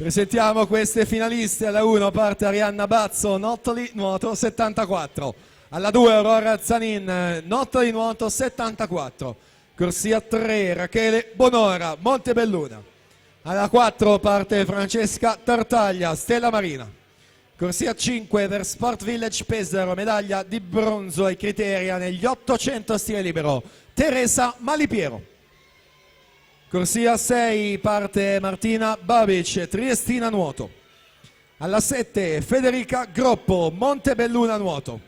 Presentiamo queste finaliste. Alla 1 parte Arianna Bazzo, Nottoli, nuoto 74. Alla 2 Aurora Zanin, Nottoli, nuoto 74. Corsia 3 Rachele Bonora, Montebelluna. Alla 4 parte Francesca Tartaglia, Stella Marina. Corsia 5 per Sport Village Pesaro, medaglia di bronzo ai Criteria negli 800 stile libero, Teresa Malipiero. Corsia 6 parte Martina Babic, Triestina nuoto. Alla 7 Federica Groppo, Montebelluna nuoto.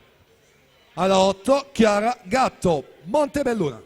Alla 8 Chiara Gatto, Montebelluna.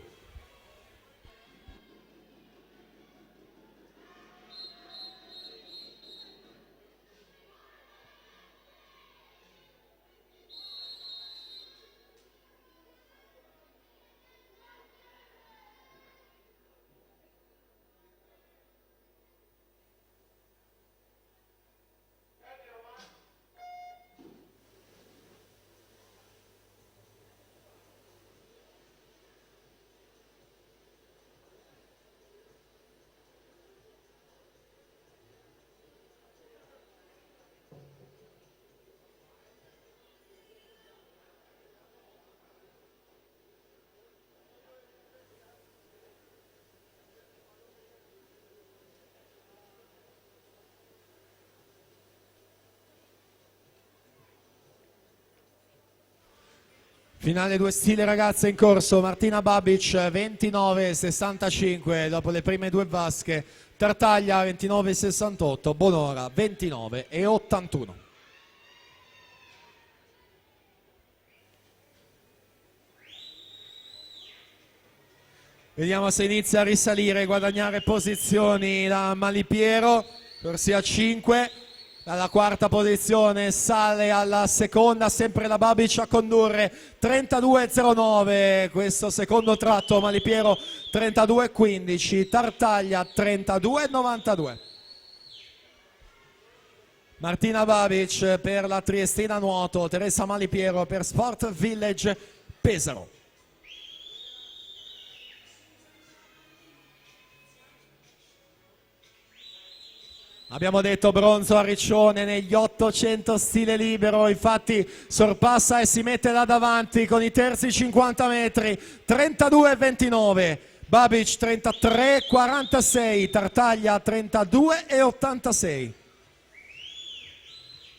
Finale due stile ragazze in corso, Martina Babic 29,65 dopo le prime due vasche, Tartaglia 29,68, Bonora 29,81. Vediamo se inizia a risalire, guadagnare posizioni da Malipiero, corsia 5. Dalla quarta posizione sale alla seconda, sempre la Babic a condurre, 32,09 questo secondo tratto, Malipiero 32,15, Tartaglia 32,92. Martina Babic per la Triestina nuoto, Teresa Malipiero per Sport Village Pesaro. Abbiamo detto bronzo a Riccione negli 800 stile libero, infatti sorpassa e si mette là davanti con i terzi 50 metri, 32,29, Babic 33,46, Tartaglia 32,86.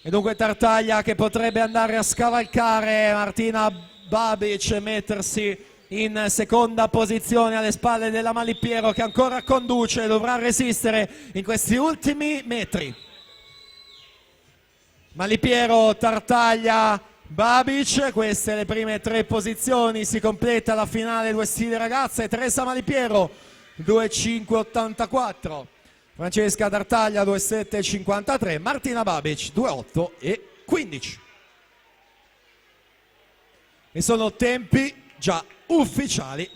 E dunque Tartaglia che potrebbe andare a scavalcare Martina Babic e mettersi in seconda posizione alle spalle della Malipiero che ancora conduce, dovrà resistere in questi ultimi metri. Malipiero, Tartaglia, Babic, queste le prime tre posizioni, si completa la finale due stile ragazze, Teresa Malipiero 2,5,84, Francesca Tartaglia 2,7,53, Martina Babic 2,8,15. E sono tempi già ufficiali